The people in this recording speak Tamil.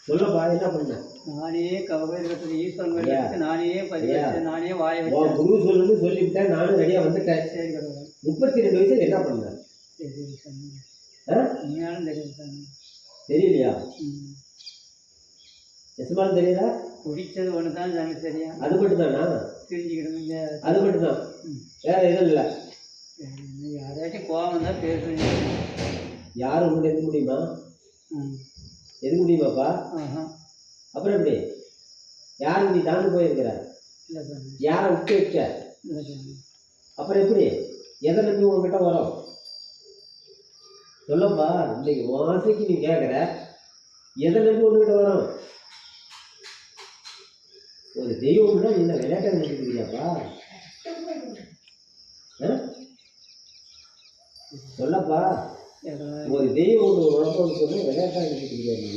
சொல்லப்பா, என்ன பண்ண? நானே கவர்கிறது ஈஸ்வரன் கோயிலுக்கு நானே பதிவு நானே வாய உன் குரு சொல்லணும்னு சொல்லிவிட்டேன், நானும் ரெடியா வந்துட்டேன். சரி கடவுளே. 32 வயசுல என்ன பண்ண? சரி சாமி. ஆ? உண்மையாலும் தெரியுது சாமி. தெரியலையா? எஸ்மாலும் தெரியல. குடிச்சது ஒன்று தான் சாமி தெரியா. அது மட்டும் தானா? தெரிஞ்சுக்கிடுங்க. அது மட்டும் தான், வேற எதுவும் இல்லை. யாராச்சும் கோவம் தான் பேசுறீங்க. யாரும் உங்களை எதுக்க முடியுமா? எதுக்க முடியுமாப்பா? அப்புறம் எப்படி? யாரும் நீ தாண்டு போயிருக்கிற? இல்லை சாமி. யாரை விட்டு வச்ச? இல்லை சாமி. அப்புறம் எப்படி? எதை நம்பி உங்ககிட்ட வரோம்? சொல்லப்பா, இன்னைக்கு மாசைக்கு நீ கேட்குற, எதை நம்பி உங்ககிட்ட வரோம்? ஒரு தெய்வம்னா நீ என்ன விளையாட்டை நினைச்சுக்கிறியாப்பா? சொல்லப்பா, ஒரு தெய்வம் ஒன்று உடம்பு சொன்னா விளையாட்டா நினைச்சுக்கிறியா நீ?